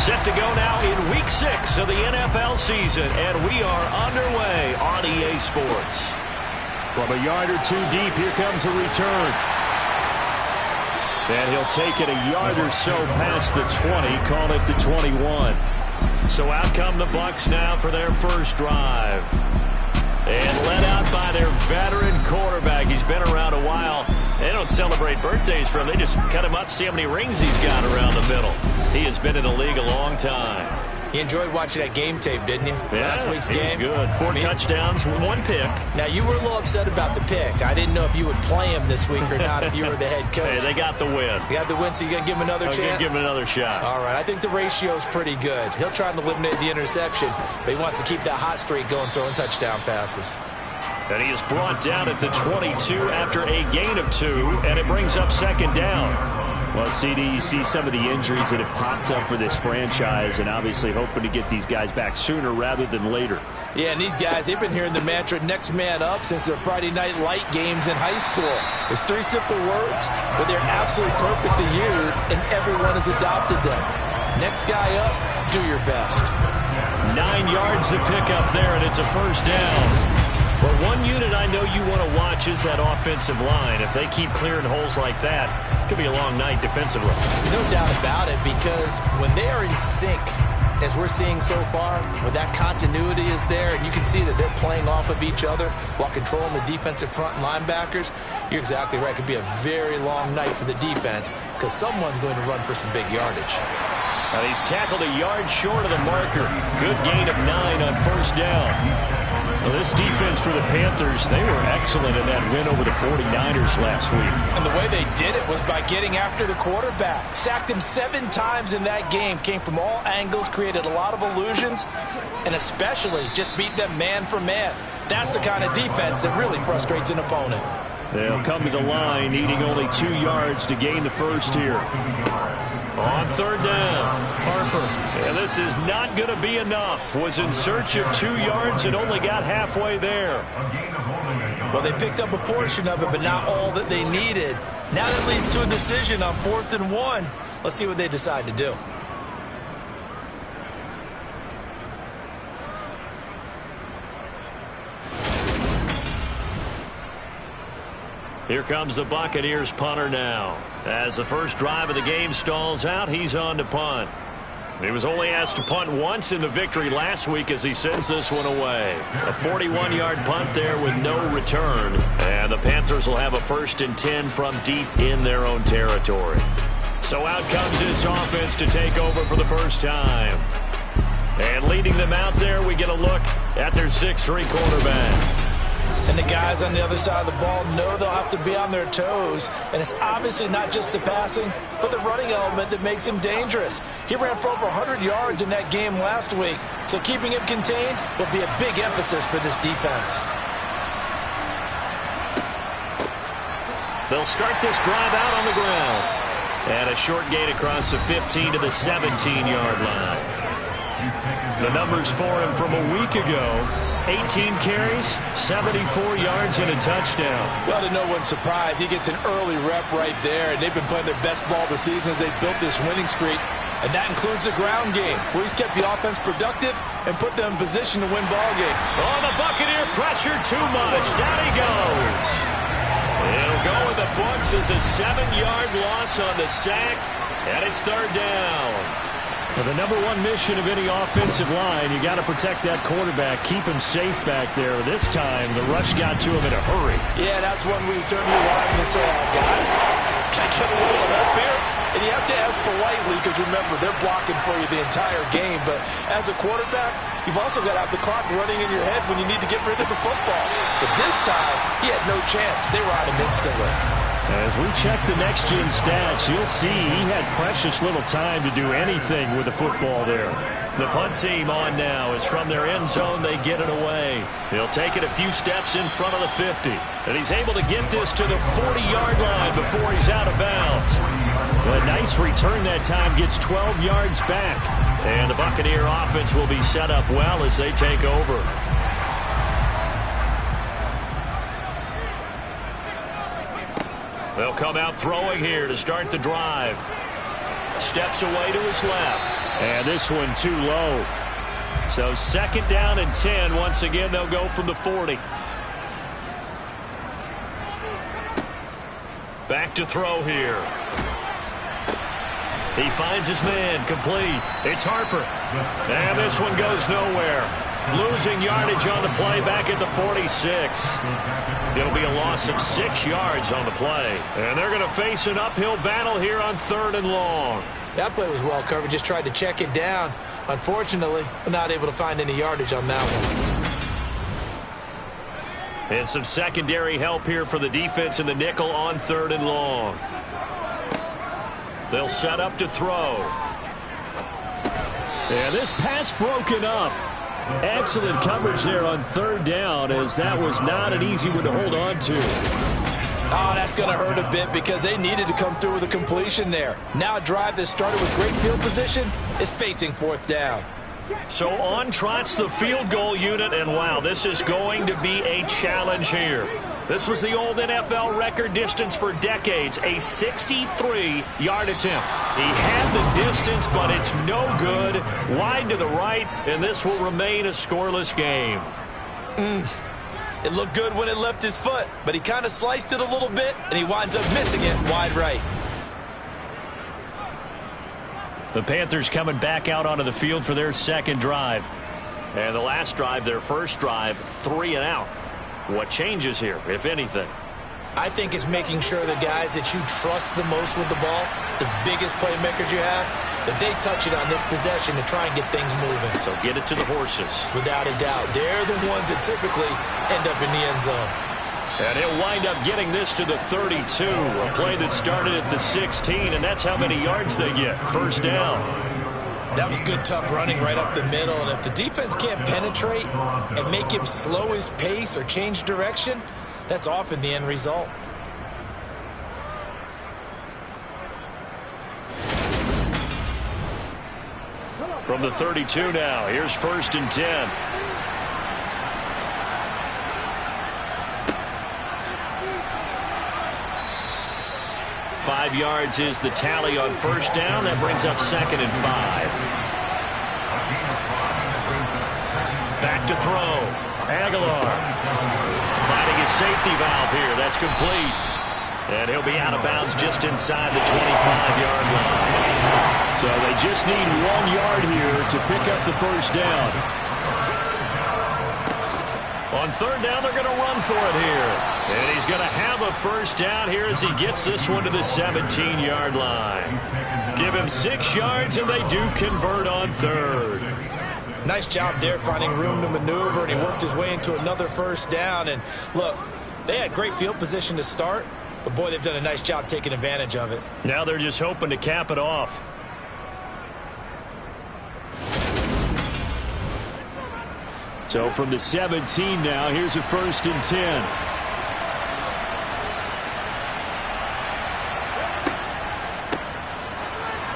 Set to go now in Week 6 of the NFL season, and we are underway on EA Sports. From a yard or two deep, here comes a return. And he'll take it a yard or so past the 20, call it the 21. So out come the Bucs now for their first drive. And led out by their veteran quarterback. He's been around a while. They don't celebrate birthdays for him. They just cut him up, see how many rings he's got around the middle. He has been in the league a long time. You enjoyed watching that game tape, didn't you? Yeah, Last week's game. Good. Four touchdowns, one pick. Now, you were a little upset about the pick. I didn't know if you would play him this week or not if you were the head coach. Hey, they got the win. You got the win, so you're going to give him another chance? I'm going to give him another shot. All right. I think the ratio's pretty good. He'll try and eliminate the interception, but he wants to keep that hot streak going, throwing touchdown passes. And he is brought down at the 22 after a gain of 2, and it brings up second down. Well, CD, you see some of the injuries that have popped up for this franchise, and obviously hoping to get these guys back sooner rather than later. Yeah, and these guys, they've been hearing the mantra, next man up, since their Friday night light games in high school. It's 3 simple words, but they're absolutely perfect to use, and everyone has adopted them. Next guy up, do your best. 9 yards to pick up there, and it's a first down. But one unit I know you want to watch is that offensive line. If they keep clearing holes like that, it could be a long night defensively. No doubt about it, because when they are in sync, as we're seeing so far, when that continuity is there, and you can see that they're playing off of each other while controlling the defensive front and linebackers, you're exactly right. It could be a very long night for the defense because someone's going to run for some big yardage. He's tackled a yard short of the marker. Good gain of 9 on first down. Well, this defense for the Panthers, they were excellent in that win over the 49ers last week. And the way they did it was by getting after the quarterback. Sacked him 7 times in that game. Came from all angles, created a lot of illusions, and especially just beat them man for man. That's the kind of defense that really frustrates an opponent. They'll come to the line, needing only 2 yards to gain the first here. On third down, Harper. And this is not going to be enough. Was in search of 2 yards and only got halfway there. Well, they picked up a portion of it, but not all that they needed. Now that leads to a decision on 4th and 1. Let's see what they decide to do. Here comes the Buccaneers punter now. As the first drive of the game stalls out, he's on to punt. He was only asked to punt once in the victory last week as he sends this one away. A 41-yard punt there with no return. And the Panthers will have a 1st and 10 from deep in their own territory. So out comes this offense to take over for the first time. And leading them out there, we get a look at their 6'3" quarterback. And the guys on the other side of the ball know they'll have to be on their toes. And it's obviously not just the passing, but the running element that makes him dangerous. He ran for over 100 yards in that game last week. So keeping him contained will be a big emphasis for this defense. They'll start this drive out on the ground. And a short gain across the 15 to the 17-yard line. The numbers for him from a week ago: 18 carries, 74 yards, and a touchdown. Well, to no one's surprise, he gets an early rep right there, and they've been playing their best ball this season as they've built this winning streak. And that includes the ground game, where he's kept the offense productive and put them in position to win ball game. Oh, the Buccaneer pressure too much. Down he goes. It'll go with the Bucs as a 7-yard loss on the sack, and it's third down. Well, the number one mission of any offensive line, you got to protect that quarterback, keep him safe back there. This time, the rush got to him in a hurry. Yeah, that's one where you turn to your line and say, guys, can I get a little help here? And you have to ask politely because, remember, they're blocking for you the entire game. But as a quarterback, you've also got to have the clock running in your head when you need to get rid of the football. But this time, he had no chance. They were on him instantly. As we check the next-gen stats, you'll see he had precious little time to do anything with the football there. The punt team on now is from their end zone. They get it away. He'll take it a few steps in front of the 50. And he's able to get this to the 40-yard line before he's out of bounds. A nice return that time, gets 12 yards back. And the Buccaneer offense will be set up well as they take over. They'll come out throwing here to start the drive. Steps away to his left. And this one too low. So 2nd down and 10. Once again, they'll go from the 40. Back to throw here. He finds his man, complete. It's Harper. And this one goes nowhere. Losing yardage on the play back at the 46. It'll be a loss of 6 yards on the play. And they're going to face an uphill battle here on 3rd and long. That play was well covered. Just tried to check it down. Unfortunately, we're not able to find any yardage on that one. And some secondary help here for the defense in the nickel on 3rd and long. They'll set up to throw. And this pass broken up. Excellent coverage there on 3rd down, as that was not an easy one to hold on to. Oh, that's going to hurt a bit because they needed to come through with a completion there. Now a drive that started with great field position is facing 4th down. So on trots the field goal unit, and wow, this is going to be a challenge here. This was the old NFL record distance for decades, a 63-yard attempt. He had the distance, but it's no good. Wide to the right, and this will remain a scoreless game. It looked good when it left his foot, but he kind of sliced it a little bit, and he winds up missing it wide right. The Panthers coming back out onto the field for their 2nd drive. And the last drive, their 1st drive, 3 and out. What changes here, if anything? I think it's making sure the guys that you trust the most with the ball, the biggest playmakers you have, that they touch it on this possession to try and get things moving. So get it to the horses. Without a doubt. They're the ones that typically end up in the end zone. And he'll wind up getting this to the 32. A play that started at the 16, and that's how many yards they get. 1st down. That was good, tough running right up the middle. And if the defense can't penetrate and make him slow his pace or change direction, that's often the end result. From the 32 now, here's 1st and 10. Five yards is the tally on 1st down. That brings up 2nd and 5. Back to throw. Aguilar finding his safety valve here. That's complete. And he'll be out of bounds just inside the 25-yard line. So they just need 1 yard here to pick up the 1st down. On 3rd down, they're going to run for it here. And he's going to have a 1st down here as he gets this one to the 17-yard line. Give him 6 yards, and they do convert on 3rd. Nice job there finding room to maneuver, and he worked his way into another 1st down. And look, they had great field position to start, but boy, they've done a nice job taking advantage of it. Now they're just hoping to cap it off. So from the 17 now, here's a 1st and 10.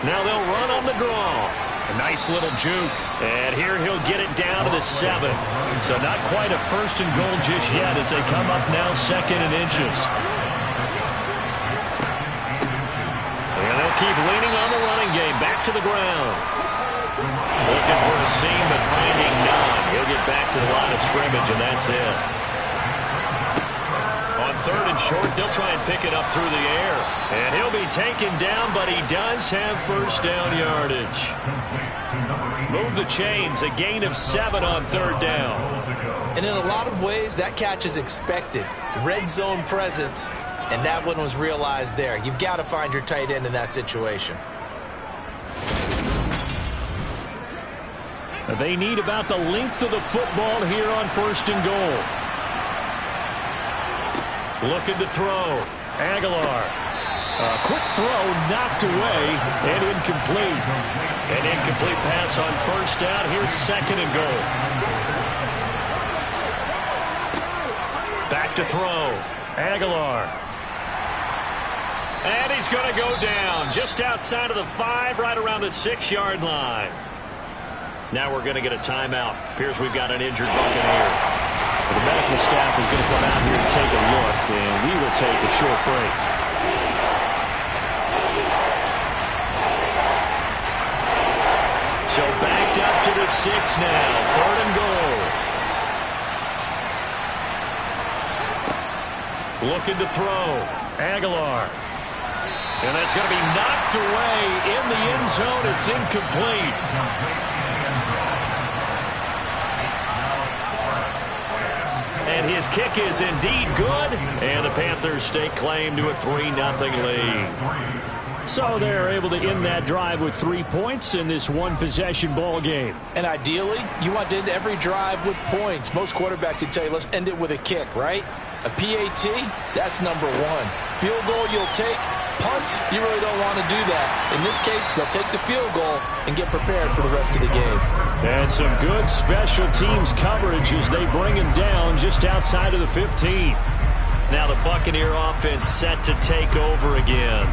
Now they'll run on the draw. A nice little juke. And here he'll get it down to the 7. So not quite a 1st and goal just yet as they come up now 2nd and inches. And they'll keep leaning on the running game. Back to the ground. Looking for a seam, but finding none. He'll get back to the line of scrimmage, and that's it. On 3rd and short, they'll try and pick it up through the air. And he'll be taken down, but he does have 1st down yardage. Move the chains, a gain of 7 on 3rd down. And in a lot of ways, that catch is expected. Red zone presence, and that one was realized there. You've got to find your tight end in that situation. They need about the length of the football here on 1st and goal. Looking to throw. Aguilar. A quick throw knocked away and incomplete. An incomplete pass on 1st down. Here's 2nd and goal. Back to throw. Aguilar. And he's going to go down just outside of the 5, right around the 6-yard line. Now we're going to get a timeout. Appears we've got an injured Buccaneer. The medical staff is going to come out here and take a look, and we will take a short break. 6 now. 3rd and goal. Looking to throw. Aguilar. And that's going to be knocked away in the end zone. It's incomplete. And his kick is indeed good. And the Panthers stake claim to a 3-0 lead. So they're able to end that drive with 3 points in this one-possession ball game. And ideally, you want to end every drive with points. Most quarterbacks would tell you, let's end it with a kick, right? A PAT, that's number 1. Field goal you'll take. Punts, you really don't want to do that. In this case, they'll take the field goal and get prepared for the rest of the game. And some good special teams coverage as they bring him down just outside of the 15. Now the Buccaneer offense set to take over again.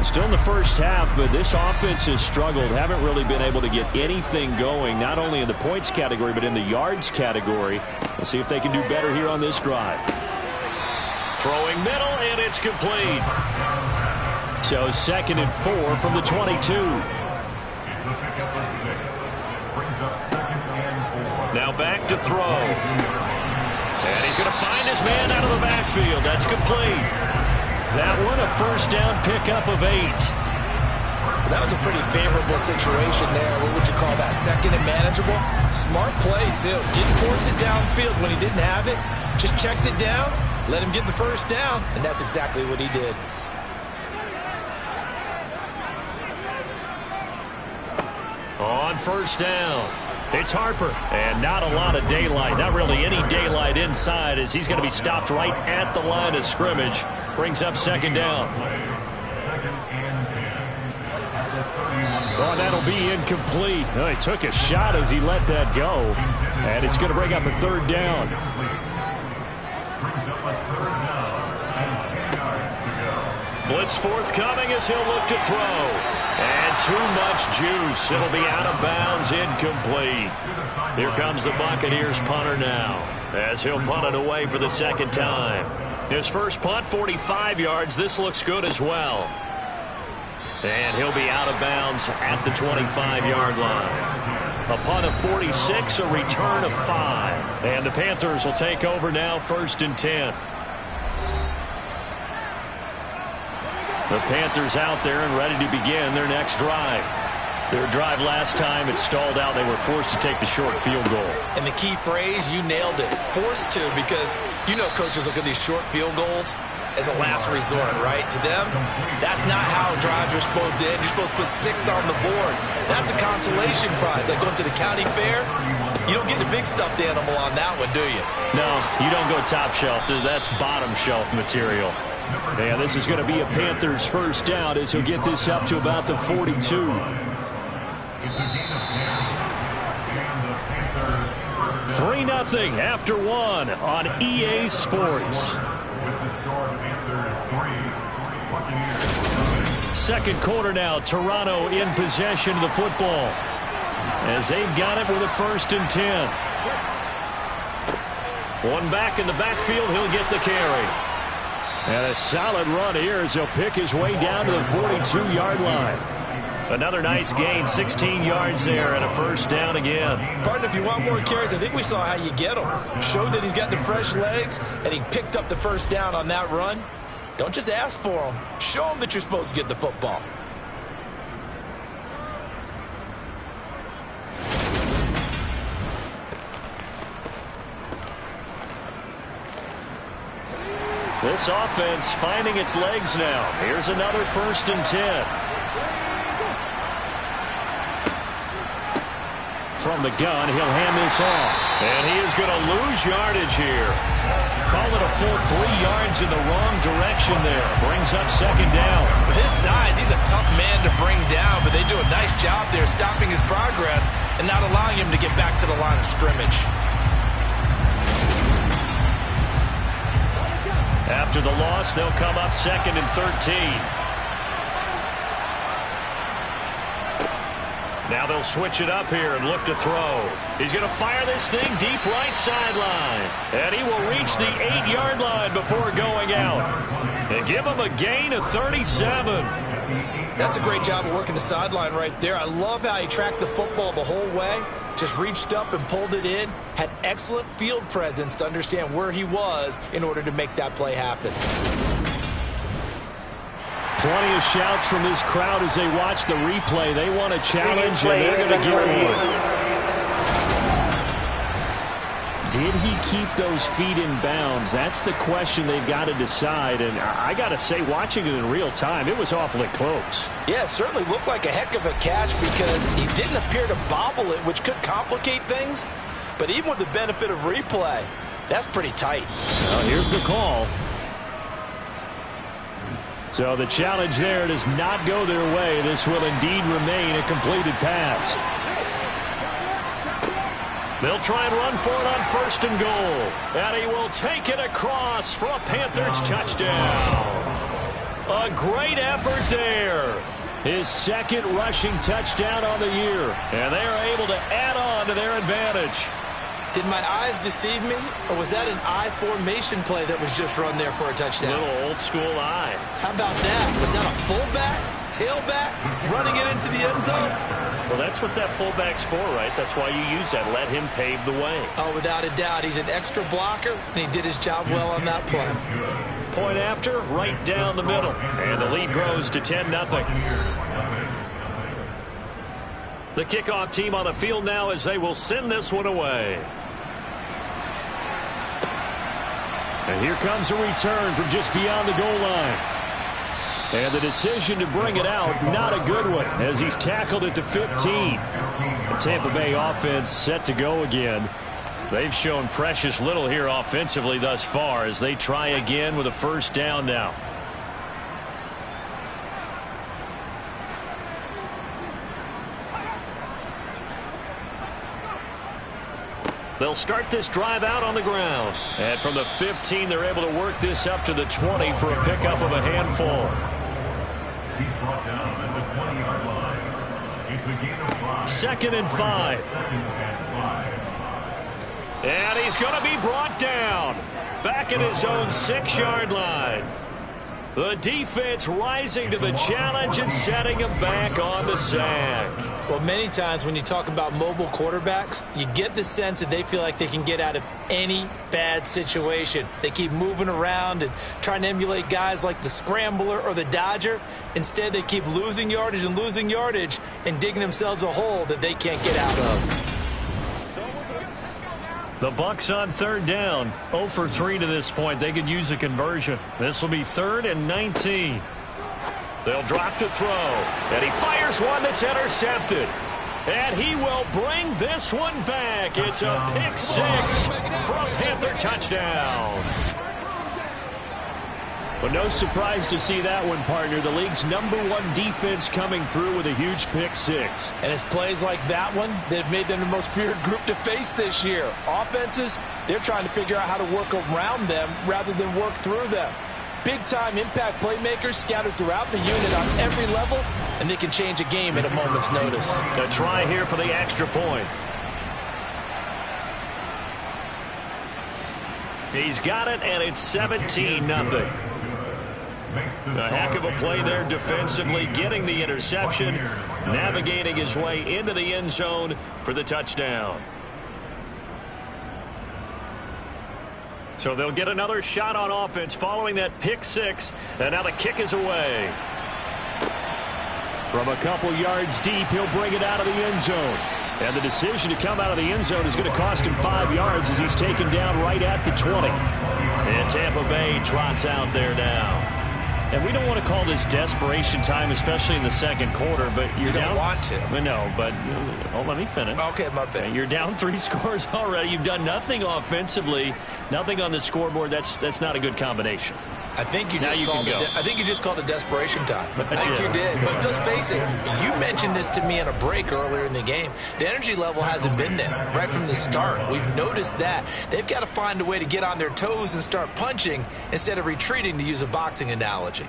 Still in the first half, but this offense has struggled. Haven't really been able to get anything going, not only in the points category, but in the yards category. We'll see if they can do better here on this drive. Throwing middle, and it's complete. So 2nd and 4 from the 22. Now back to throw. And he's going to find his man out of the backfield. That's complete. That one, a first down pickup of 8. That was a pretty favorable situation there. What would you call that? 2nd and manageable? Smart play, too. Didn't force it downfield when he didn't have it. Just checked it down, let him get the first down, and that's exactly what he did. On first down, it's Harper. And not a lot of daylight, not really any daylight inside, as he's going to be stopped right at the line of scrimmage. Brings up 2nd down. Oh, that'll be incomplete. Oh, he took a shot as he let that go. And it's going to bring up a 3rd down. Blitz forthcoming as he'll look to throw. And too much juice. It'll be out of bounds, incomplete. Here comes the Buccaneers punter now, as he'll punt it away for the 2nd time. His first punt, 45 yards. This looks good as well. And he'll be out of bounds at the 25-yard line. A punt of 46, a return of 5. And the Panthers will take over now, 1st and 10. The Panthers out there and ready to begin their next drive. Their drive last time, it stalled out. They were forced to take the short field goal. And the key phrase, you nailed it. Forced to, because you know coaches look at these short field goals as a last resort, right? To them, that's not how drives are supposed to end. You're supposed to put 6 on the board. That's a consolation prize. Like going to the county fair, you don't get the big stuffed animal on that one, do you? No, you don't go top shelf. That's bottom shelf material. Yeah, this is going to be a Panthers first down as he'll get this up to about the 42. 3-0 after 1 on EA Sports. 2nd quarter now, Toronto in possession of the football, as they've got it with a 1st and 10. One back in the backfield, he'll get the carry. And a solid run here as he'll pick his way down to the 42-yard line. Another nice gain, 16 yards there, and a first down again. Partner, if you want more carries, I think we saw how you get them. Showed that he's got the fresh legs, and he picked up the first down on that run. Don't just ask for them. Show them that you're supposed to get the football. This offense finding its legs now. Here's another 1st and 10. From the gun, he'll hand this off. And he is going to lose yardage here. Call it a full 3 yards in the wrong direction there. Brings up 2nd down. With his size, he's a tough man to bring down, but they do a nice job there stopping his progress and not allowing him to get back to the line of scrimmage. After the loss, they'll come up 2nd and 13. Now they'll switch it up here and look to throw. He's going to fire this thing deep right sideline. And he will reach the 8-yard line before going out. And give him a gain of 37. That's a great job of working the sideline right there. I love how he tracked the football the whole way. Just reached up and pulled it in. Had excellent field presence to understand where he was in order to make that play happen. Plenty of shouts from this crowd as they watch the replay. They want a challenge, and they're going to get one. Did he keep those feet in bounds? That's the question they've got to decide. And I got to say, watching it in real time, it was awfully close. Yeah, it certainly looked like a heck of a catch because he didn't appear to bobble it, which could complicate things. But even with the benefit of replay, that's pretty tight. Well, here's the call. So the challenge there does not go their way. This will indeed remain a completed pass. They'll try and run for it on 1st and goal. And he will take it across for a Panthers touchdown. A great effort there. His second rushing touchdown on the year. And they are able to add on to their advantage. Did my eyes deceive me, or was that an I formation play that was just run there for a touchdown? Little old school I. How about that? Was that a fullback, tailback, running it into the end zone? Well, that's what that fullback's for, right? That's why you use that. Let him pave the way. Oh, without a doubt. He's an extra blocker, and he did his job well on that play. Point after, right down the middle. And the lead grows to 10-0. The kickoff team on the field now as they will send this one away. And here comes a return from just beyond the goal line. And the decision to bring it out, not a good one, as he's tackled at the 15. The Tampa Bay offense set to go again. They've shown precious little here offensively thus far as they try again with a 1st down now. They'll start this drive out on the ground. And from the 15, they're able to work this up to the 20 for a pickup of a handful. He's brought down at the 20-yard line. It's a gain of 5. 2nd and 5. And he's going to be brought down. Back at his own 6-yard line. The defense rising to the challenge and setting him back on the sack. Well, many times when you talk about mobile quarterbacks, you get the sense that they feel like they can get out of any bad situation. They keep moving around and trying to emulate guys like the Scrambler or the Dodger. Instead, they keep losing yardage and digging themselves a hole that they can't get out of. The Bucs on 3rd down. 0 for 3 to this point. They could use a conversion. This will be 3rd and 19. They'll drop to throw. And he fires one that's intercepted. And he will bring this one back. It's a pick 6 for a Panther touchdown. But no surprise to see that one, partner. The league's #1 defense coming through with a huge pick 6. And it's plays like that one that have made them the most feared group to face this year. Offenses, they're trying to figure out how to work around them rather than work through them. Big-time impact playmakers scattered throughout the unit on every level, and they can change a game at a moment's notice. A try here for the extra point. He's got it, and it's 17-0. A heck of a play there defensively, getting the interception, navigating his way into the end zone for the touchdown. So they'll get another shot on offense following that pick 6, and now the kick is away. From a couple yards deep, he'll bring it out of the end zone. And the decision to come out of the end zone is going to cost him 5 yards as he's taken down right at the 20. And Tampa Bay trots out there now. And we don't want to call this desperation time, especially in the 2nd quarter, but you're down. You don't want to. No, but let me finish. Okay, my bad. You're down 3 scores already. You've done nothing offensively, nothing on the scoreboard. That's not a good combination. I think you just called it desperation time. I think you did. But let's face it, you mentioned this to me in a break earlier in the game. The energy level hasn't been there right from the start. We've noticed that. They've got to find a way to get on their toes and start punching instead of retreating, to use a boxing analogy.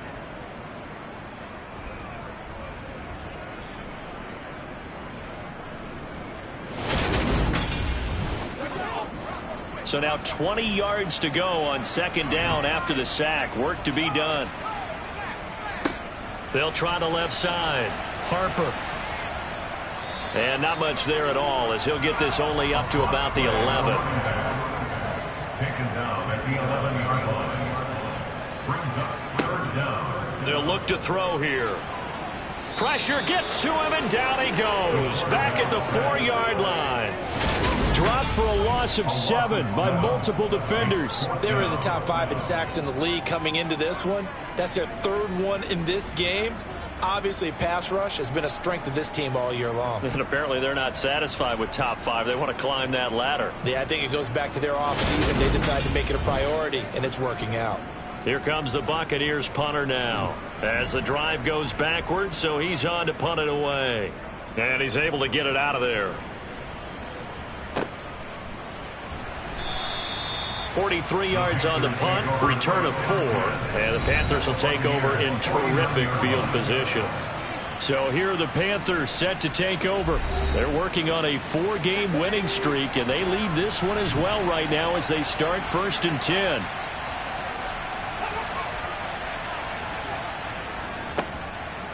So now 20 yards to go on second down after the sack. Work to be done. They'll try the left side. Harper. And not much there at all as he'll get this only up to about the 11. Taken down at the 11-yard line. Brings up third down. They'll look to throw here. Pressure gets to him, and down he goes. Back at the 4-yard line. Dropped for a loss of 7 by multiple defenders. They were in the top 5 in sacks in the league coming into this one. That's their 3rd one in this game. Obviously, pass rush has been a strength of this team all year long. And apparently they're not satisfied with top 5. They want to climb that ladder. Yeah, I think it goes back to their offseason. They decided to make it a priority, and it's working out. Here comes the Buccaneers punter now. As the drive goes backwards, so he's on to punt it away. And he's able to get it out of there. 43 yards on the punt, return of 4, and the Panthers will take over in terrific field position. So here are the Panthers set to take over. They're working on a 4-game winning streak, and they lead this one as well right now as they start 1st and 10.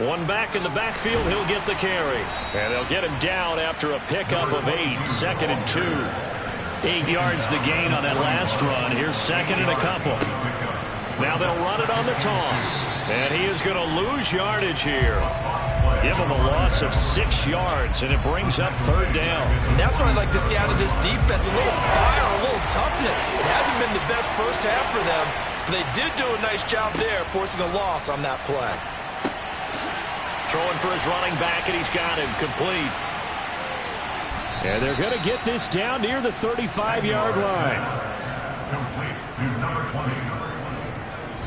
One back in the backfield, he'll get the carry. And they'll get him down after a pickup of 8, 2nd and 2. 8 yards the gain on that last run. Here's 2nd and a couple. Now they'll run it on the toss. And he is going to lose yardage here. Give him a loss of 6 yards, and it brings up 3rd down. And that's what I'd like to see out of this defense. A little fire, a little toughness. It hasn't been the best first half for them. But they did do a nice job there, forcing a loss on that play. Throwing for his running back, and he's got him complete. And they're going to get this down near the 35-yard line. Complete to number 20.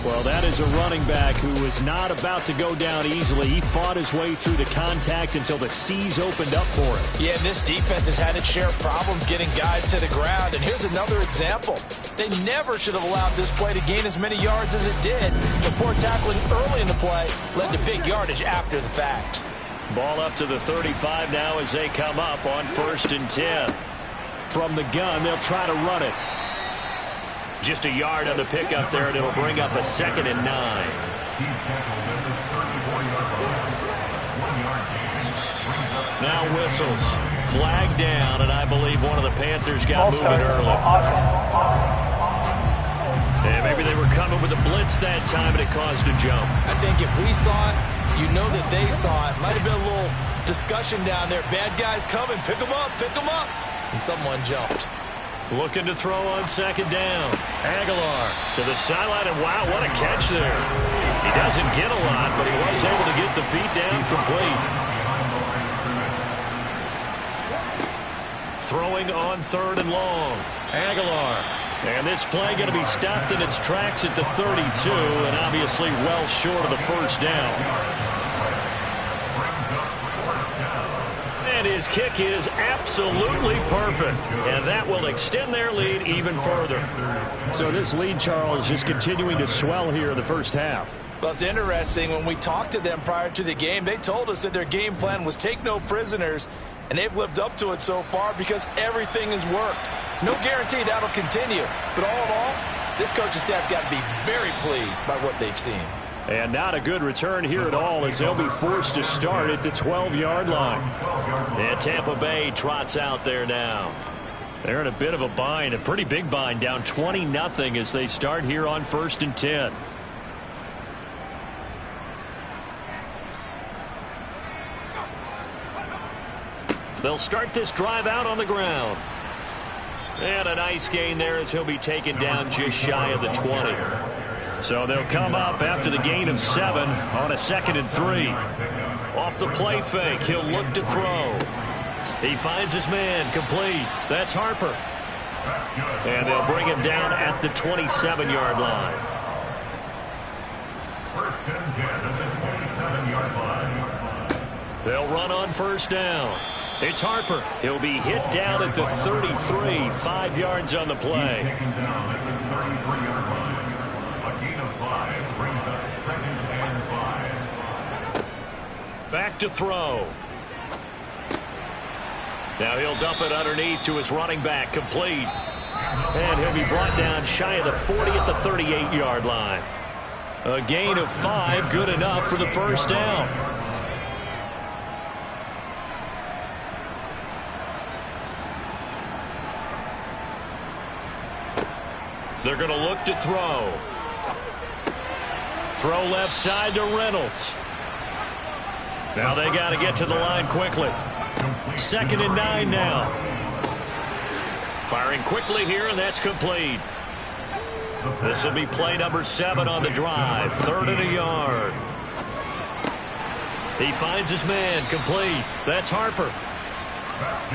Well, that is a running back who was not about to go down easily. He fought his way through the contact until the C's opened up for him. Yeah, this defense has had its share of problems getting guys to the ground. And here's another example. They never should have allowed this play to gain as many yards as it did. The poor tackling early in the play led to big yardage after the fact. Ball up to the 35 now as they come up on 1st and 10. From the gun, they'll try to run it. Just a yard on the pickup there, and it'll bring up a 2nd and 9. He's tackled at the 34-yard line. 1 yard gain. Brings up Now whistles. Flag down, and I believe one of the Panthers got moving early. And maybe they were coming with a blitz that time, and it caused a jump. I think if we saw it, you know that they saw it. Might have been a little discussion down there. Bad guys coming. Pick them up. Pick them up. And someone jumped. Looking to throw on 2nd down. Aguilar to the sideline, and wow, what a catch there. He doesn't get a lot, but he was able to get the feet down complete. Throwing on 3rd and long. Aguilar. And this play going to be stopped in its tracks at the 32, and obviously well short of the 1st down. And his kick is absolutely perfect. And that will extend their lead even further. So this lead, Charles, just continuing to swell here in the first half. Well, it's interesting. When we talked to them prior to the game, they told us that their game plan was take no prisoners. And they've lived up to it so far because everything has worked. No guarantee that'll continue. But all in all, this coaching staff's got to be very pleased by what they've seen. And not a good return here at all as they'll be forced to start at the 12-yard line. And Tampa Bay trots out there now. They're in a bit of a bind, a pretty big bind, down 20-0 as they start here on 1st and 10. They'll start this drive out on the ground. And a nice gain there as he'll be taken down just shy of the 20. So they'll come up after the gain of 7 on a 2nd and 3. Off the play fake, he'll look to throw. He finds his man, complete. That's Harper. And they'll bring him down at the 27-yard line. 1st and 10 at the 27-yard line. They'll run on 1st down. It's Harper. He'll be hit down at the 33, 5 yards on the play. He's taken down at the 33-yard line. A gain of 5 brings up 2nd and 5. Back to throw. Now he'll dump it underneath to his running back, complete. And he'll be brought down shy of the 40 at the 38-yard line. A gain of 5, good enough for the first down. They're going to look to throw. Throw left side to Reynolds. Now they got to get to the line quickly. 2nd and 9 now. Firing quickly here, and that's complete. This will be play number 7 on the drive. 3rd and a yard. He finds his man, complete. That's Harper.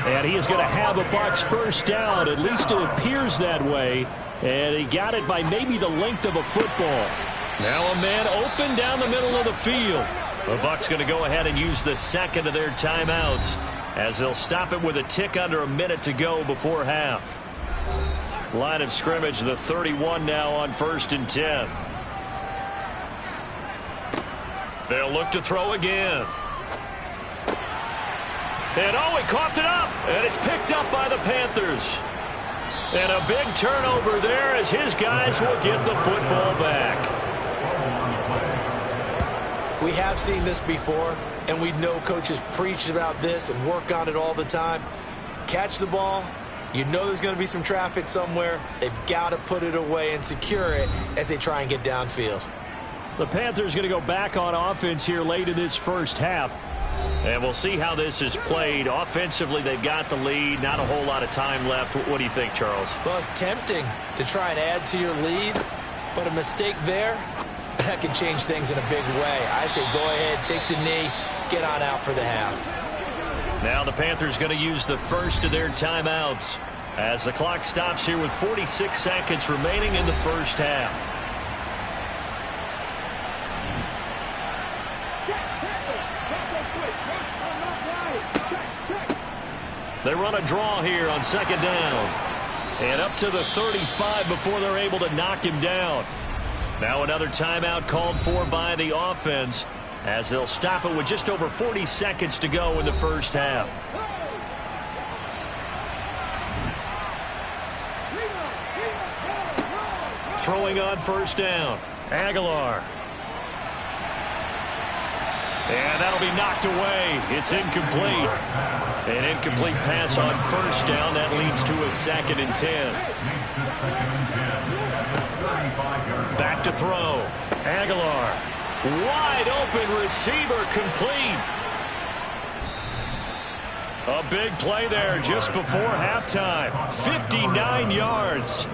And he is going to have a Bucs first down. At least it appears that way. And he got it by maybe the length of a football. Now a man open down the middle of the field. The Bucs going to go ahead and use the second of their timeouts as they'll stop it with a tick under a minute to go before half. Line of scrimmage, the 31 now on 1st and 10. They'll look to throw again. And oh, he coughed it up, and it's picked up by the Panthers. And a big turnover there as his guys will get the football back. We have seen this before, and we know coaches preach about this and work on it all the time. Catch the ball. You know there's going to be some traffic somewhere. They've got to put it away and secure it as they try and get downfield. The Panthers going to go back on offense here late in this first half. And we'll see how this is played. Offensively, they've got the lead. Not a whole lot of time left. What do you think, Charles? Well, it's tempting to try and add to your lead, but a mistake there, that can change things in a big way. I say go ahead, take the knee, get on out for the half. Now the Panthers going to use the first of their timeouts as the clock stops here with 46 seconds remaining in the first half. They run a draw here on 2nd down. And up to the 35 before they're able to knock him down. Now another timeout called for by the offense as they'll stop it with just over 40 seconds to go in the first half. Throwing on 1st down. Aguilar. And that'll be knocked away. It's incomplete. An incomplete pass on 1st down. That leads to a 2nd and 10. Back to throw. Aguilar. Wide open receiver, complete. A big play there just before halftime. 59 yards.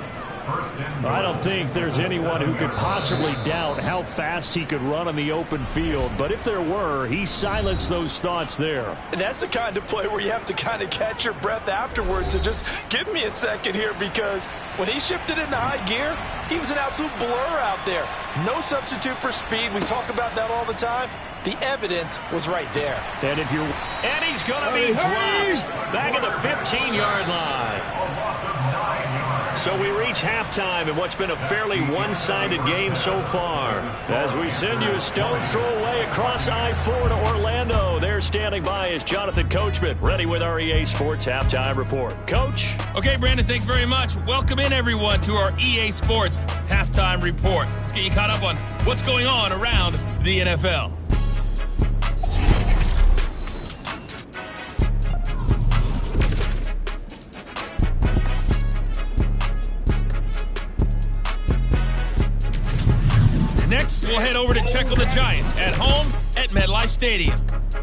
I don't think there's anyone who could possibly doubt how fast he could run on the open field. But if there were, he silenced those thoughts there. And that's the kind of play where you have to kind of catch your breath afterwards and just give me a second here, because when he shifted into high gear, he was an absolute blur out there. No substitute for speed. We talk about that all the time. The evidence was right there. And if you're... And he's going to be dropped back at the 15-yard line. So we reach halftime in what's been a fairly one-sided game so far. As we send you a stone's throw away across I-4 to Orlando. There standing by is Jonathan Coachman, ready with our EA Sports Halftime Report. Coach? Okay, Brandon, thanks very much. Welcome in, everyone, to our EA Sports Halftime Report. Let's get you caught up on what's going on around the NFL. Next, we'll head over to check on the Giants at home at MetLife Stadium.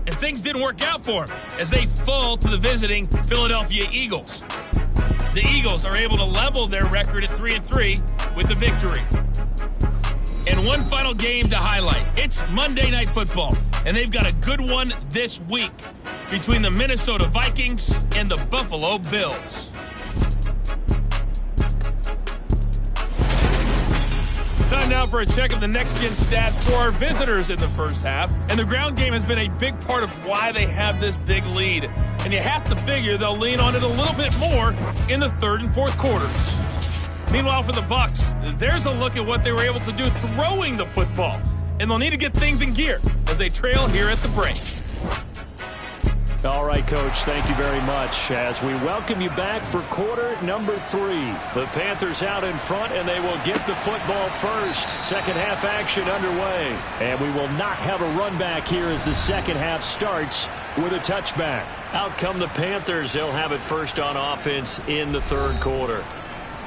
And things didn't work out for them as they fall to the visiting Philadelphia Eagles. The Eagles are able to level their record at 3-3 with the victory. And one final game to highlight. It's Monday Night Football, and they've got a good one this week between the Minnesota Vikings and the Buffalo Bills. Time now for a check of the next-gen stats for our visitors in the first half. And the ground game has been a big part of why they have this big lead. And you have to figure they'll lean on it a little bit more in the third and fourth quarters. Meanwhile, for the Bucs, there's a look at what they were able to do throwing the football. And they'll need to get things in gear as they trail here at the break. All right, Coach, thank you very much as we welcome you back for quarter number 3. The Panthers out in front, and they will get the football first. Second half action underway. And we will not have a run back here as the second half starts with a touchback. Out come the Panthers. They'll have it first on offense in the third quarter.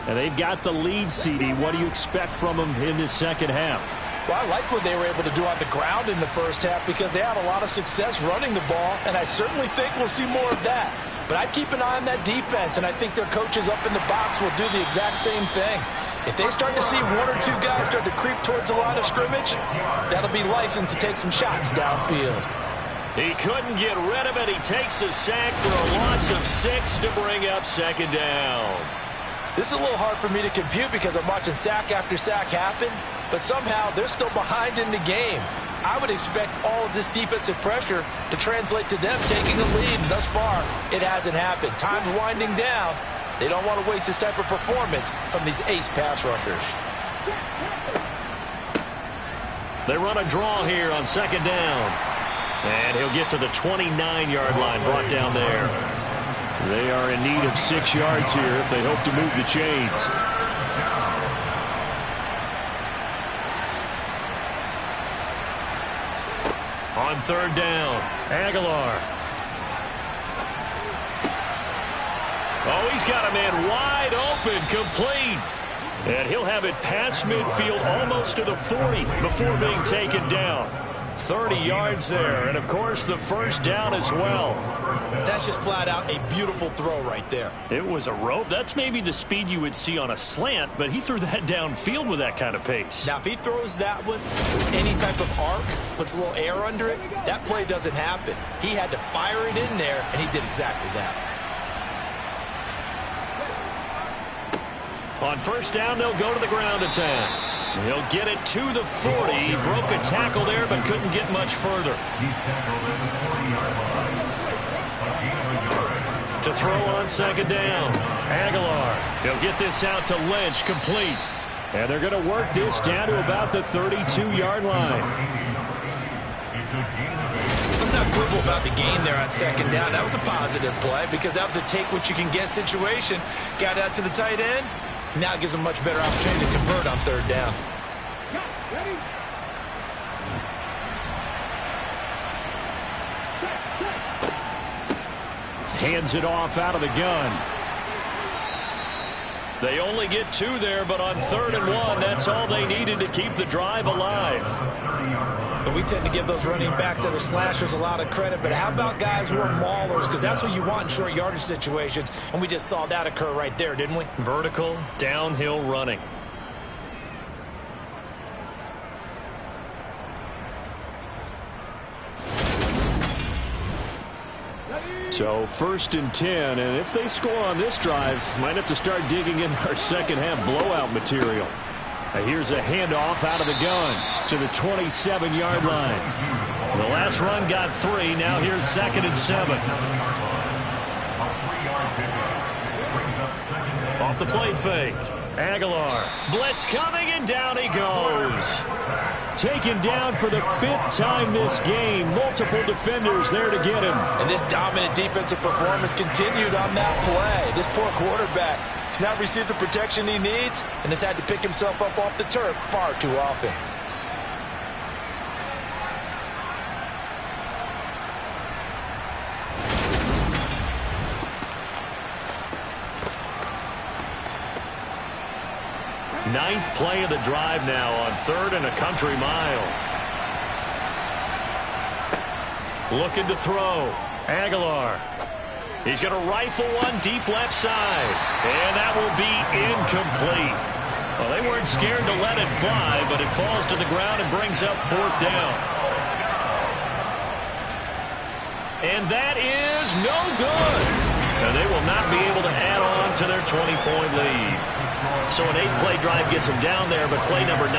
And they've got the lead, CD. What do you expect from them in this second half? Well, I like what they were able to do on the ground in the first half because they had a lot of success running the ball, and I certainly think we'll see more of that. But I'd keep an eye on that defense, and I think their coaches up in the box will do the exact same thing. If they start to see one or two guys start to creep towards the line of scrimmage, that'll be licensed to take some shots downfield. He couldn't get rid of it. He takes a sack for a loss of 6 to bring up second down. This is a little hard for me to compute because I'm watching sack after sack happen, but somehow they're still behind in the game. I would expect all of this defensive pressure to translate to them taking a lead. And thus far, it hasn't happened. Time's winding down. They don't want to waste this type of performance from these ace pass rushers. They run a draw here on second down. And he'll get to the 29-yard line, brought down there. They are in need of 6 yards here if they hope to move the chains. On third down, Aguilar. Oh, he's got a man wide open, complete. And he'll have it past midfield almost to the 40 before being taken down. 30 yards there, and of course the first down as well. That's just flat out a beautiful throw right there. It was a rope. That's maybe the speed you would see on a slant, but he threw that downfield with that kind of pace. Now, if he throws that one with any type of arc, puts a little air under it, that play doesn't happen. He had to fire it in there, and he did exactly that. On first down, they'll go to the ground attack. He'll get it to the 40. He broke a tackle there, but couldn't get much further. He's tackled at the 40-yard line. To throw on second down, Aguilar. He'll get this out to Lynch, complete. And they're going to work this down to about the 32-yard line. Let's not quibble about the gain there on second down. That was a positive play because that was a take-what-you-can-get situation. Got out to the tight end. Now it gives them much better opportunity to convert on third down. Hands it off out of the gun. They only get 2 there, but on 3rd and 1, that's all they needed to keep the drive alive. And we tend to give those running backs that are slashers a lot of credit, but how about guys who are maulers? Because that's what you want in short yardage situations, and we just saw that occur right there, didn't we? Vertical, downhill running. So 1st and 10, and if they score on this drive, might have to start digging in our second half blowout material. Here's a handoff out of the gun to the 27-yard line. The last run got 3. Now here's 2nd and 7. Off the play fake. Aguilar. Blitz coming, and down he goes. Taken down for the 5th time this game. Multiple defenders there to get him. And this dominant defensive performance continued on that play. This poor quarterback has not received the protection he needs and has had to pick himself up off the turf far too often. Ninth play of the drive now on 3rd and a country mile. Looking to throw. Aguilar. He's going to rifle one deep left side. And that will be incomplete. Well, they weren't scared to let it fly, but it falls to the ground and brings up 4th down. And that is no good. And they will not be able to add on to their 20-point lead. So an 8-play drive gets them down there, but play number 9,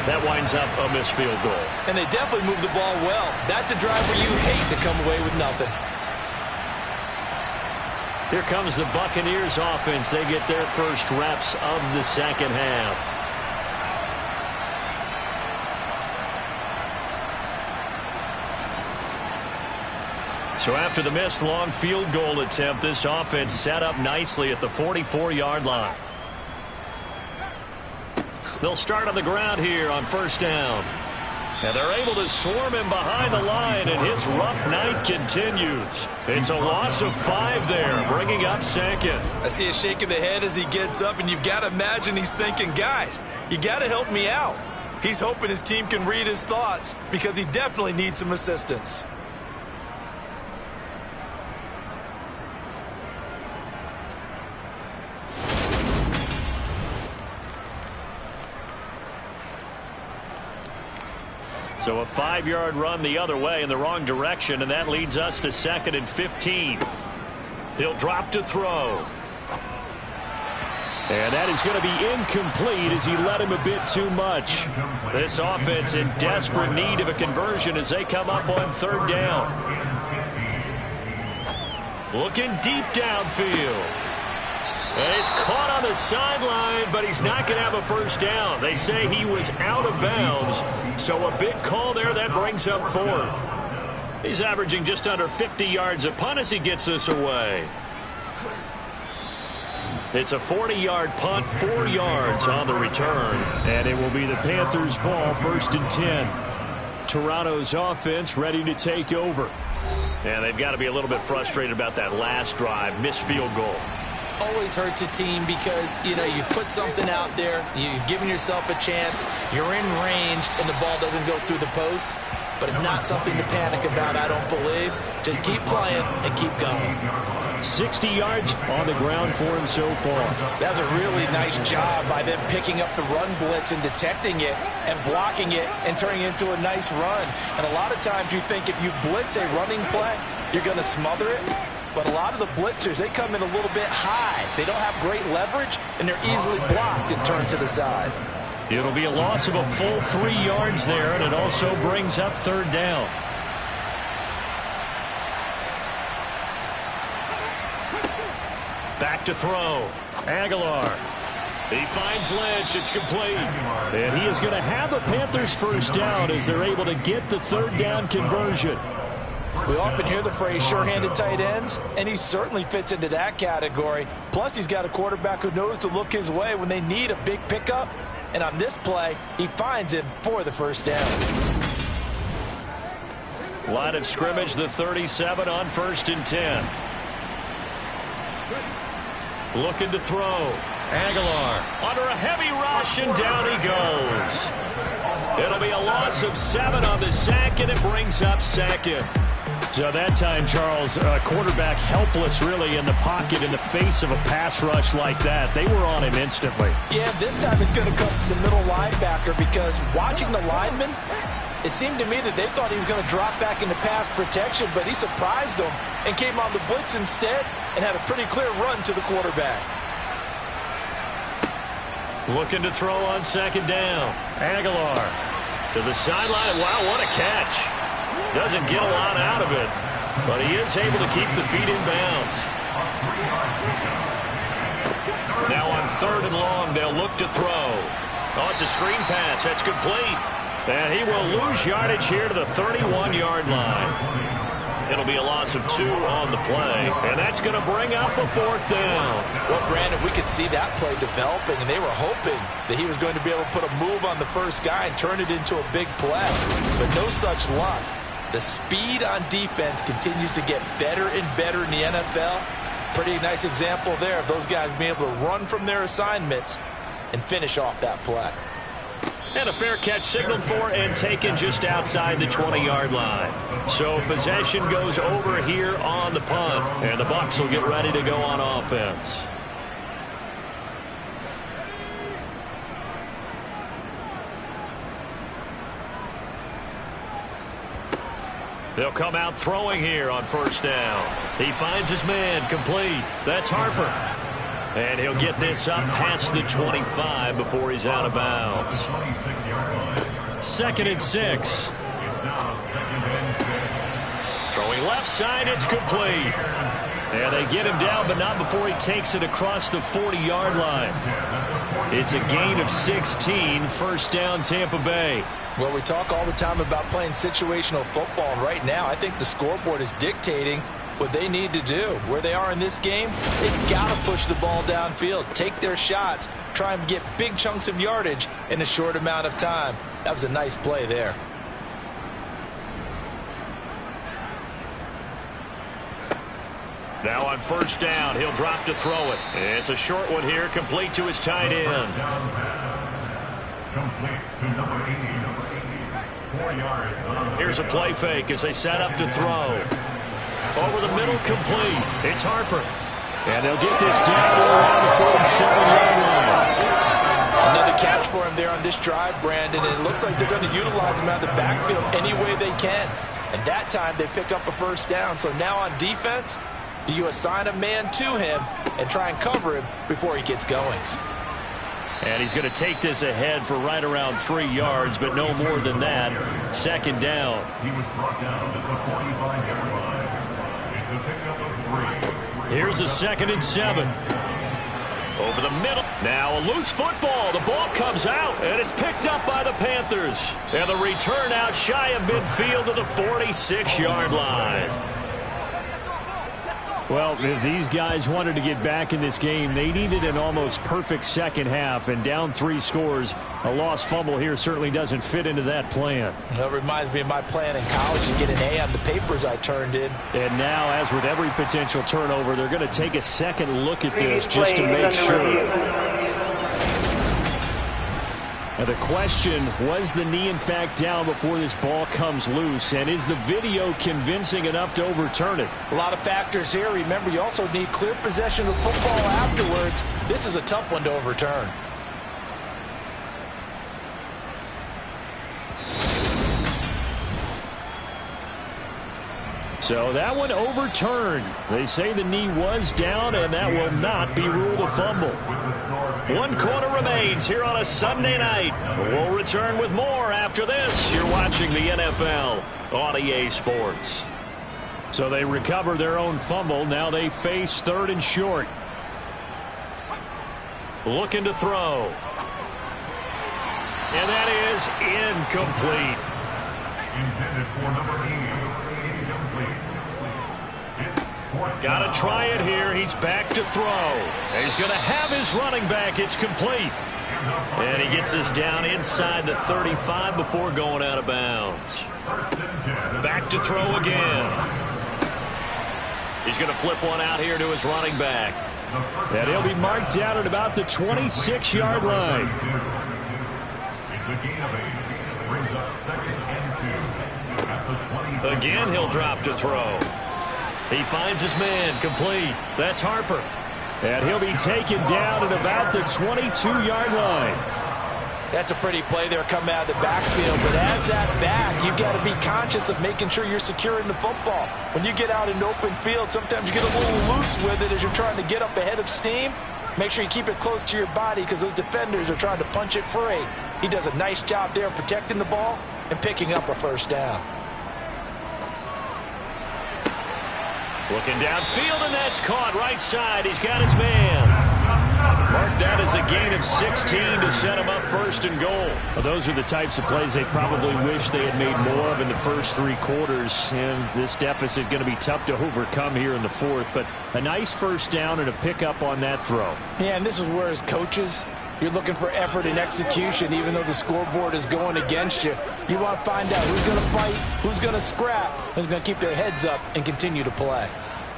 that winds up a missed field goal. And they definitely moved the ball well. That's a drive where you hate to come away with nothing. Here comes the Buccaneers offense. They get their first reps of the second half. So after the missed long field goal attempt, this offense set up nicely at the 44-yard line. They'll start on the ground here on first down. And they're able to swarm him behind the line, and his rough night continues. It's a loss of 5 there, bringing up second. I see a shake of the head as he gets up, and you've got to imagine he's thinking, guys, you got to help me out. He's hoping his team can read his thoughts because he definitely needs some assistance. So a 5-yard run the other way in the wrong direction, and that leads us to 2nd and 15. He'll drop to throw. And that is going to be incomplete as he led him a bit too much. This offense in desperate need of a conversion as they come up on 3rd down. Looking deep downfield. And he's caught on the sideline, but he's not going to have a first down. They say he was out of bounds, so a big call there that brings up 4th. He's averaging just under 50 yards a punt as he gets this away. It's a 40-yard punt, 4 yards on the return. And it will be the Panthers' ball, 1st and 10. Toronto's offense ready to take over. And they've got to be a little bit frustrated about that last drive, missed field goal. Always hurts a team because, you know, you've put something out there, you've given yourself a chance, you're in range, and the ball doesn't go through the posts. But it's not something to panic about, I don't believe. Just keep playing and keep going. 60 yards on the ground for him so far. That's a really nice job by them picking up the run blitz and detecting it and blocking it and turning it into a nice run. And a lot of times you think if you blitz a running play, you're going to smother it. But a lot of the blitzers, they come in a little bit high. They don't have great leverage, and they're easily blocked and turned to the side. It'll be a loss of a full 3 yards there, and it also brings up 3rd down. Back to throw. Aguilar. He finds Lynch. It's complete. And he is going to have a Panthers first down as they're able to get the 3rd down conversion. We often hear the phrase sure-handed tight ends, and he certainly fits into that category. Plus, he's got a quarterback who knows to look his way when they need a big pickup. And on this play, he finds him for the first down. Line of scrimmage, the 37 on 1st and 10. Looking to throw. Aguilar under a heavy rush, and down he goes. It'll be a loss of 7 on the sack, and it brings up 2nd. So that time, Charles, quarterback helpless really in the pocket in the face of a pass rush like that. They were on him instantly. Yeah, this time it's going to come from the middle linebacker because watching the lineman, it seemed to me that they thought he was going to drop back into pass protection, but he surprised them and came on the blitz instead and had a pretty clear run to the quarterback. Looking to throw on 2nd down. Aguilar to the sideline. Wow, what a catch. Doesn't get a lot out of it, but he is able to keep the feet in bounds. Now on 3rd and long, they'll look to throw. Oh, it's a screen pass. That's complete. And he will lose yardage here to the 31-yard line. It'll be a loss of 2 on the play, and that's going to bring up a 4th down. Well, Brandon, we could see that play developing, and they were hoping that he was going to be able to put a move on the first guy and turn it into a big play. But no such luck. The speed on defense continues to get better and better in the NFL. Pretty nice example there of those guys being able to run from their assignments and finish off that play. And a fair catch signaled for and taken just outside the 20-yard line. So possession goes over here on the punt, and the Bucs will get ready to go on offense. They'll come out throwing here on 1st down. He finds his man, complete. That's Harper. And he'll get this up past the 25 before he's out of bounds. 2nd and 6. Throwing left side, it's complete. And they get him down, but not before he takes it across the 40-yard line. It's a gain of 16, first down Tampa Bay. Well, we talk all the time about playing situational football, and right now I think the scoreboard is dictating what they need to do. Where they are in this game, they've got to push the ball downfield, take their shots, try and get big chunks of yardage in a short amount of time. That was a nice play there. Now on first down, he'll drop to throw it. It's a short one here, complete to his tight end. Complete to number 80. 4 yards. Here's a play fake as they set up to throw. Over the middle, complete. It's Harper. And they'll get this down to around the 47-yard line. Another catch for him there on this drive, Brandon, and it looks like they're going to utilize him out of the backfield any way they can. And that time they pick up a first down. So now on defense, do you assign a man to him and try and cover him before he gets going? And he's going to take this ahead for right around 3 yards, but no more than that. Second down. He was brought down to the 45-yard line. It's a pickup of 3. Here's a 2nd and 7. Over the middle. Now a loose football. The ball comes out, and it's picked up by the Panthers. And the return out shy of midfield to the 46-yard line. Well, if these guys wanted to get back in this game, they needed an almost perfect second half, and down 3 scores. A lost fumble here certainly doesn't fit into that plan. That reminds me of my plan in college to get an A on the papers I turned in. And now, as with every potential turnover, they're going to take a second look at this just to make sure. Now the question, was the knee in fact down before this ball comes loose? And is the video convincing enough to overturn it? A lot of factors here. Remember, you also need clear possession of the football afterwards. This is a tough one to overturn. So that one overturned. They say the knee was down, and that will not be ruled a fumble. 1 quarter remains here on a Sunday night. We'll return with more after this. You're watching the NFL on EA Sports. So they recover their own fumble. Now they face 3rd and short. Looking to throw. And that is incomplete. Intended for number 80. Got to try it here. He's back to throw. He's going to have his running back. It's complete. And he gets us down inside the 35 before going out of bounds. Back to throw again. He's going to flip one out here to his running back. And he'll be marked down at about the 26-yard line. It's a gain of 8. Brings up 2nd and 2 at the 20. Again, he'll drop to throw. He finds his man, complete. That's Harper. And he'll be taken down at about the 22-yard line. That's a pretty play there coming out of the backfield, but as that back, you've got to be conscious of making sure you're securing the football. When you get out in open field, sometimes you get a little loose with it as you're trying to get up ahead of steam. Make sure you keep it close to your body because those defenders are trying to punch it free. He does a nice job there protecting the ball and picking up a first down. Looking downfield, and that's caught right side. He's got his man. Mark that as a gain of 16 to set him up 1st and goal. Well, those are the types of plays they probably wish they had made more of in the first 3 quarters. And this deficit going to be tough to overcome here in the 4th. But a nice first down and a pickup on that throw. Yeah, and this is where as coaches, you're looking for effort and execution. Even though the scoreboard is going against you, you want to find out who's going to fight, who's going to scrap, who's going to keep their heads up and continue to play.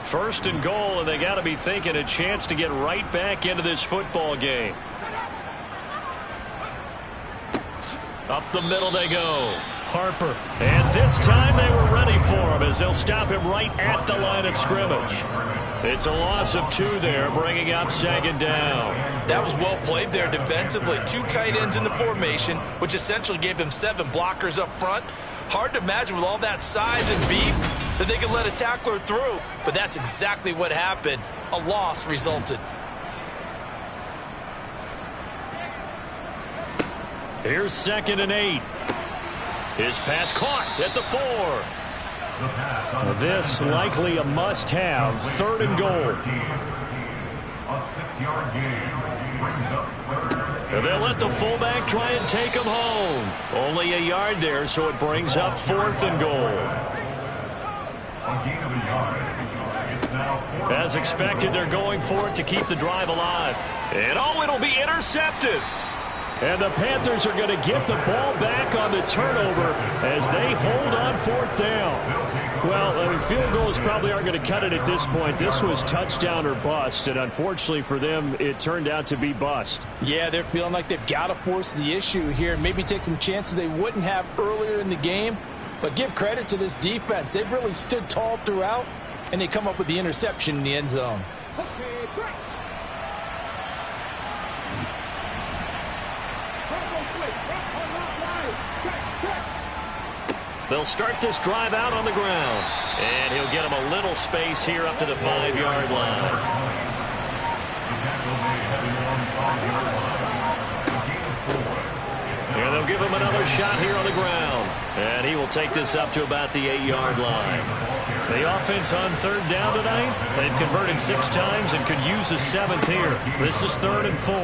1st and goal, and they got to be thinking a chance to get right back into this football game. Up the middle they go. Harper. And this time they were ready for him as they'll stop him right at the line of scrimmage. It's a loss of 2 there, bringing up 2nd down. That was well played there defensively. 2 tight ends in the formation, which essentially gave them 7 blockers up front. Hard to imagine with all that size and beef that they could let a tackler through, but that's exactly what happened. A loss resulted. Here's 2nd and 8. His pass caught at the 4. This likely a must-have. 3rd and goal. A 6-yard gain brings up 3rd And they'll let the fullback try and take him home. Only a yard there, so it brings up 4th and goal. As expected, they're going for it to keep the drive alive. And it'll be intercepted. And the Panthers are going to get the ball back on the turnover as they hold on 4th down. Well, field goals probably aren't going to cut it at this point. This was touchdown or bust, and unfortunately for them, it turned out to be bust. Yeah, they're feeling like they've got to force the issue here and maybe take some chances they wouldn't have earlier in the game. But give credit to this defense. They've really stood tall throughout, and they come up with the interception in the end zone. They'll start this drive out on the ground. And he'll get him a little space here up to the 5-yard line. And they'll give him another shot here on the ground. And he will take this up to about the 8-yard line. The offense on 3rd down tonight, they've converted 6 times and could use a 7th here. This is 3rd and 4.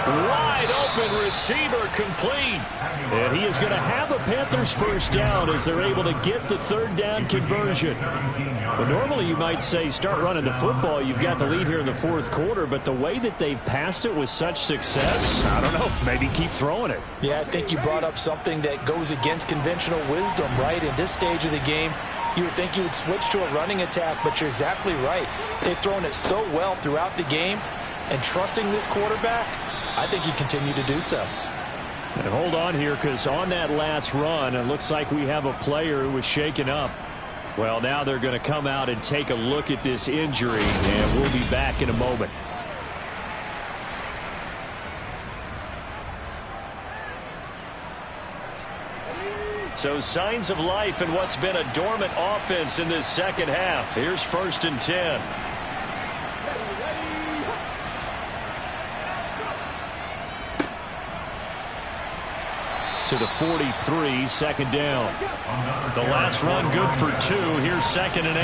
Wide open receiver complete. And he is going to have a Panthers first down as they're able to get the 3rd down conversion. But normally you might say start running the football. You've got the lead here in the 4th quarter, but the way that they've passed it with such success, I don't know, maybe keep throwing it. Yeah, I think you brought up something that goes against conventional wisdom, right? In this stage of the game, you would think you would switch to a running attack, but you're exactly right. They've thrown it so well throughout the game, and trusting this quarterback, I think he continued to do so. And hold on here, because on that last run, it looks like we have a player who was shaken up. Well, now they're going to come out and take a look at this injury, and we'll be back in a moment. So signs of life in what's been a dormant offense in this second half. Here's 1st and 10. To the 43, 2nd down. The last run good for 2. Here's 2nd and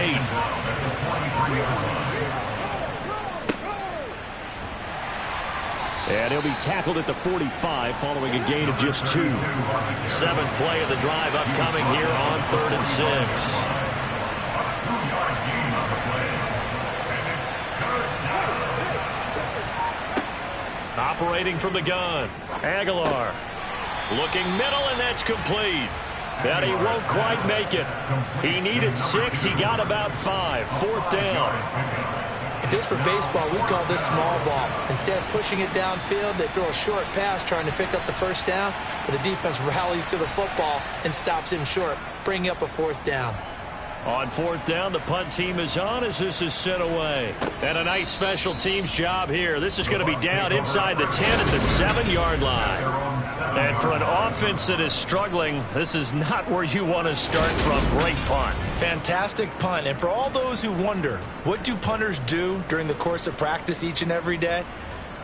8. And he'll be tackled at the 45 following a gain of just 2. 7th play of the drive upcoming here on 3rd and 6. Operating from the gun, Aguilar. Looking middle, and that's complete. And he won't quite make it. He needed 6. He got about 5. 4th down. If this were baseball, we call this small ball. Instead of pushing it downfield, they throw a short pass trying to pick up the 1st down, but the defense rallies to the football and stops him short, bringing up a 4th down. On 4th down, the punt team is on as this is sent away. And a nice special teams job here. This is going to be down inside the 10 at the 7-yard line. And for an offense that is struggling, this is not where you want to start from. Great punt. Fantastic punt. And for all those who wonder, what do punters do during the course of practice each and every day?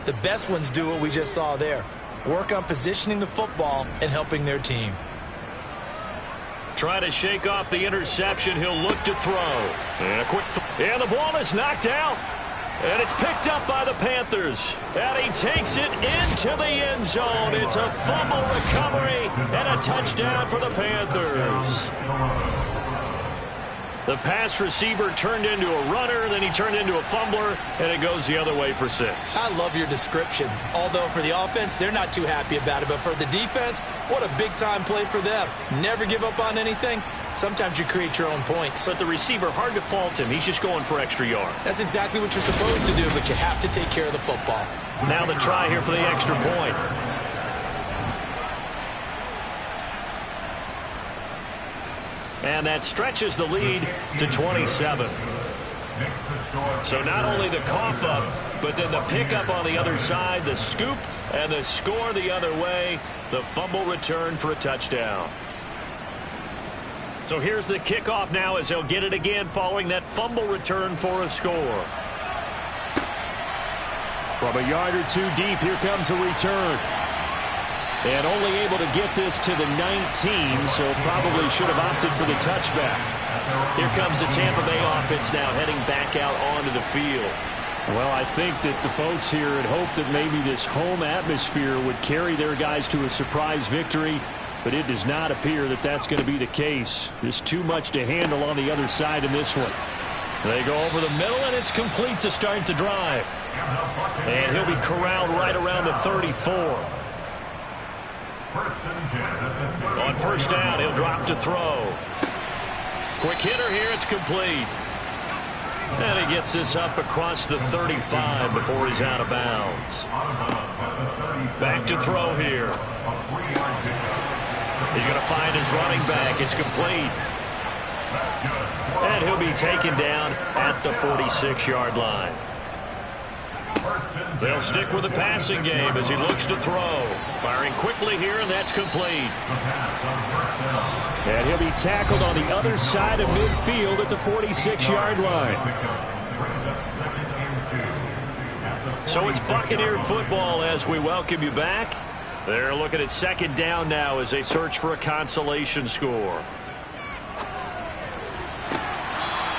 The best ones do what we just saw there. Work on positioning the football and helping their team. Try to shake off the interception. He'll look to throw. And a quick and the ball is knocked out. And it's picked up by the Panthers. And he takes it into the end zone. It's a fumble recovery and a touchdown for the Panthers. The pass receiver turned into a runner, then he turned into a fumbler, and it goes the other way for 6. I love your description. Although for the offense, they're not too happy about it. But for the defense, what a big-time play for them. Never give up on anything. Sometimes you create your own points. But the receiver, hard to fault him. He's just going for extra yard. That's exactly what you're supposed to do, but you have to take care of the football. Now the try here for the extra point. And that stretches the lead to 27. So not only the cough up, but then the pickup on the other side, the scoop, and the score the other way. The fumble return for a touchdown. So here's the kickoff now as they'll get it again following that fumble return for a score. From a yard or 2 deep, here comes a return. And only able to get this to the 19, so probably should have opted for the touchback. Here comes the Tampa Bay offense now heading back out onto the field. Well, I think that the folks here had hoped that maybe this home atmosphere would carry their guys to a surprise victory, but it does not appear that that's going to be the case. There's too much to handle on the other side in this one. They go over the middle, and it's complete to start the drive. And he'll be corralled right around the 34. On first down, he'll drop to throw. Quick hitter here, it's complete. And he gets this up across the 35 before he's out of bounds. Back to throw here. He's going to find his running back. It's complete. And he'll be taken down at the 46-yard line. They'll stick with the passing game as he looks to throw. Firing quickly here, and that's complete. And he'll be tackled on the other side of midfield at the 46-yard line. So it's Buccaneer football as we welcome you back. They're looking at second down now as they search for a consolation score.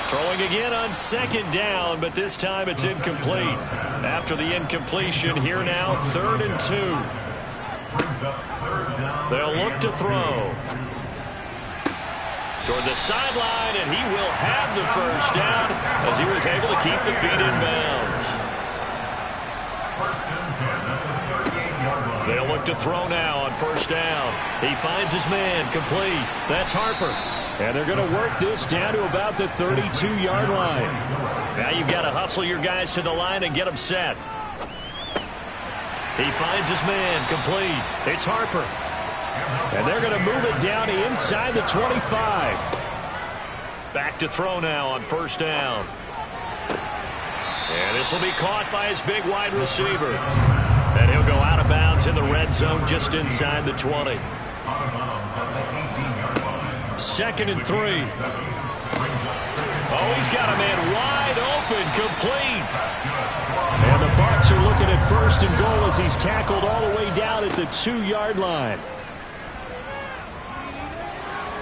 Throwing again on second down, but this time it's incomplete. After the incompletion, here now, 3rd and 2. They'll look to throw. Toward the sideline, and he will have the first down as he was able to keep the feet in bounds. They'll look to throw now on first down. He finds his man, complete. That's Harper. And they're going to work this down to about the 32-yard line. Now you've got to hustle your guys to the line and get them set. He finds his man, complete. It's Harper. And they're going to move it down to inside the 25. Back to throw now on first down. And this will be caught by his big wide receiver. And he'll go out of bounds in the red zone just inside the 20. 2nd and 3. Oh, he's got a man wide open, complete. And the Bucs are looking at 1st and goal as he's tackled all the way down at the 2-yard line.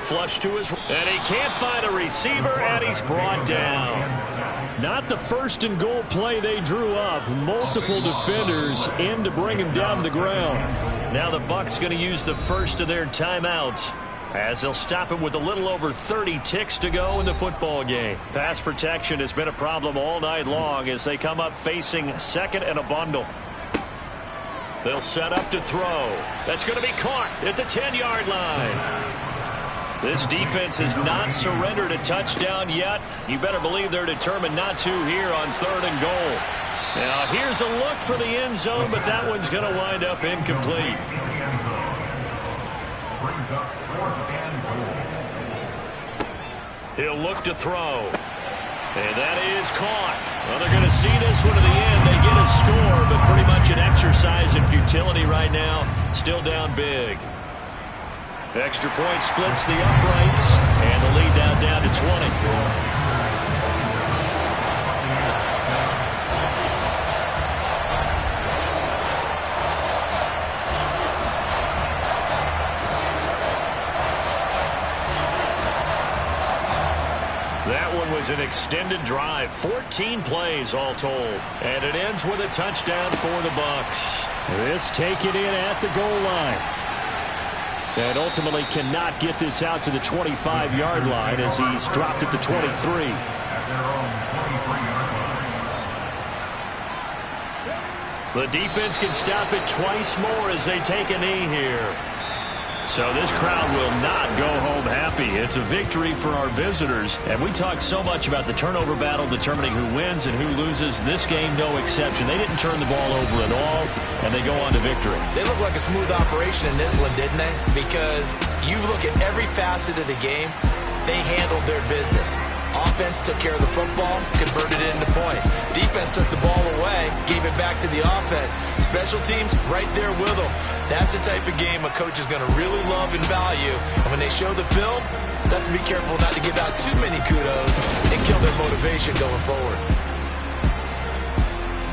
Flush to his, and he can't find a receiver, and he's brought down. Not the 1st and goal play they drew up. Multiple defenders in to bring him down to the ground. Now the Bucs going to use the first of their timeouts as they'll stop him with a little over 30 ticks to go in the football game. Pass protection has been a problem all night long as they come up facing 2nd and a bundle. They'll set up to throw. That's going to be caught at the 10-yard line. This defense has not surrendered a touchdown yet. You better believe they're determined not to here on 3rd and goal. Now here's a look for the end zone, but that one's going to wind up incomplete. He'll look to throw. And that is caught. Well, they're going to see this one to the end. They get a score, but pretty much an exercise in futility right now. Still down big. Extra point splits the uprights, and the lead down to 20. That one was an extended drive, 14 plays all told, and it ends with a touchdown for the Bucs. This taken in at the goal line. And ultimately cannot get this out to the 25-yard line as he's dropped at the 23. The defense can stop it twice more as they take a knee here. So this crowd will not go home happy. It's a victory for our visitors. And we talked so much about the turnover battle determining who wins and who loses. This game, no exception. They didn't turn the ball over at all, and they go on to victory. They look like a smooth operation in this one, didn't they? Because you look at every facet of the game, they handled their business. Offense took care of the football, converted it into point. Defense took the ball away, gave it back to the offense. Special teams right there with them. That's the type of game a coach is going to really love and value. And when they show the film, let's be careful not to give out too many kudos and kill their motivation going forward.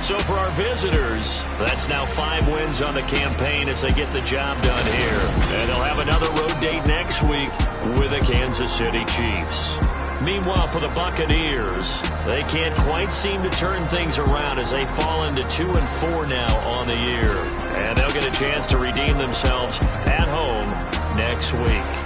So for our visitors, that's now 5 wins on the campaign as they get the job done here. And they'll have another road date next week with the Kansas City Chiefs. Meanwhile, for the Buccaneers, they can't quite seem to turn things around as they fall into 2-4 now on the year. And they'll get a chance to redeem themselves at home next week.